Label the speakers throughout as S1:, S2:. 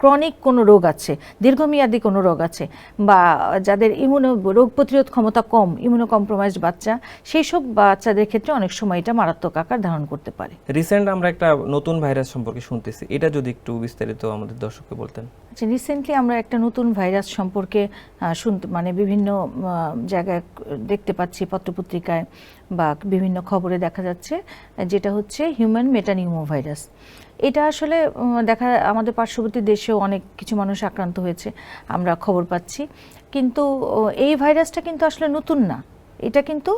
S1: Chronic কোনো রোগ আছে, দীর্ঘমেয়াদী কোনো রোগ আছে, বা যাদের রোগ প্রতিরোধ ক্ষমতা কম, ইমিউনো কম্প্রোমাইজড বাচ্চা, সেই সব বাচ্চাদের ক্ষেত্রে অনেক সময় এটা মারাত্মক আকার ধারণ করতে পারে।
S2: রিসেন্ট আমরা একটা নতুন ভাইরাস সম্পর্কে শুনতেছি, এটা যদি একটু বিস্তারিত আমাদের দর্শককে বলতেন।
S1: আচ্ছা, রিসেন্টলি আমরা একটা নতুন ভাইরাস সম্পর্কে শুনতে বিভিন্ন জায়গায় দেখতে পাচ্ছি, পত্রপত্রিকায় বা বিভিন্ন খবরে দেখা যাচ্ছে, যেটা হচ্ছে হিউম্যান মেটানিউমো ভাইরাস। এটা আসলে আমাদের পার্শ্ববর্তী দেশেও অনেক কিছু মানুষ আক্রান্ত হয়েছে, আমরা খবর পাচ্ছি। কিন্তু এই ভাইরাসটা কিন্তু আসলে নতুন না, এটা কিন্তু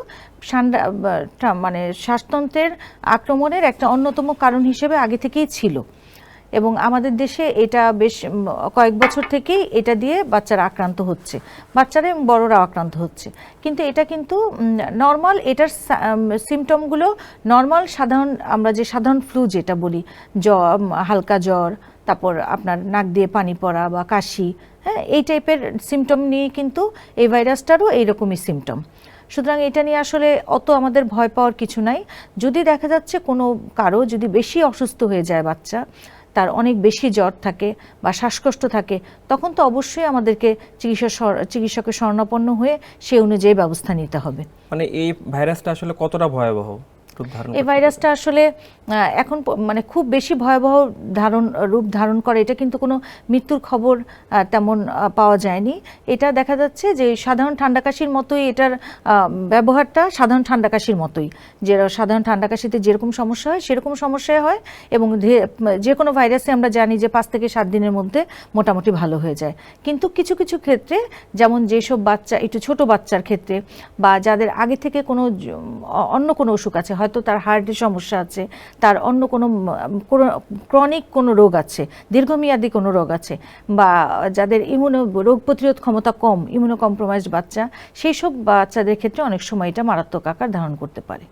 S1: শ্বাসতন্ত্রের আক্রমণের একটা অন্যতম কারণ হিসেবে আগে থেকেই ছিল, এবং আমাদের দেশে এটা বেশ কয়েক বছর থেকেই এটা দিয়ে বাচ্চারা আক্রান্ত হচ্ছে, বাচ্চারা এবং বড়রাও আক্রান্ত হচ্ছে। কিন্তু এটা কিন্তু নর্মাল, এটার সিমটমগুলো নর্মাল, সাধারণ, আমরা যে সাধারণ ফ্লু যেটা বলি, জ্বর, হালকা জ্বর, তারপর আপনার নাক দিয়ে পানি পড়া বা কাশি, হ্যাঁ, এই টাইপের সিমটম নিয়ে কিন্তু এই ভাইরাসটারও এইরকমই সিমটম। সুতরাং এটা নিয়ে আসলে অত আমাদের ভয় পাওয়ার কিছু নাই। যদি দেখা যাচ্ছে কোনো কারো যদি বেশি অসুস্থ হয়ে যায় বাচ্চা, তার অনেক বেশি জ্বর থাকে বা শ্বাসকষ্ট থাকে, তখন তো অবশ্যই আমাদেরকে চিকিৎসকের শরণাপন্ন হয়ে সেই অনুযায়ী ব্যবস্থা নিতে হবে।
S2: মানে এই ভাইরাসটা আসলে কতটা ভয়াবহ
S1: এই ভাইরাসটা আসলে এখন খুব বেশি ভয়াবহ রূপ ধারণ করে, এটা কিন্তু কোনো মৃত্যুর খবর তেমন পাওয়া যায়নি। এটা দেখা যাচ্ছে যে সাধারণ ঠান্ডা কাশির মতোই এটার ব্যবহারটা সাধারণ ঠান্ডা কাশির মতোই, যে সাধারণ ঠান্ডা কাশিতে যেরকম সমস্যা হয় সেরকম সমস্যায় হয়, এবং যে কোনো ভাইরাসে আমরা জানি যে 5 থেকে 7 দিনের মধ্যে মোটামুটি ভালো হয়ে যায়। কিন্তু কিছু কিছু ক্ষেত্রে, যেমন যেসব বাচ্চা একটু ছোট বাচ্চার ক্ষেত্রে, বা যাদের আগে থেকে অন্য কোনো অসুখ আছে, হয়তো তার হার্টের সমস্যা আছে, তার অন্য কোনো ক্রনিক কোনো রোগ আছে, দীর্ঘমেয়াদী কোনো রোগ আছে, বা যাদের রোগ প্রতিরোধ ক্ষমতা কম, ইমিউনো কম্প্রোমাইজড বাচ্চা, সেই সব বাচ্চাদের ক্ষেত্রে অনেক সময় এটা মারাত্মক আকার ধারণ করতে পারে।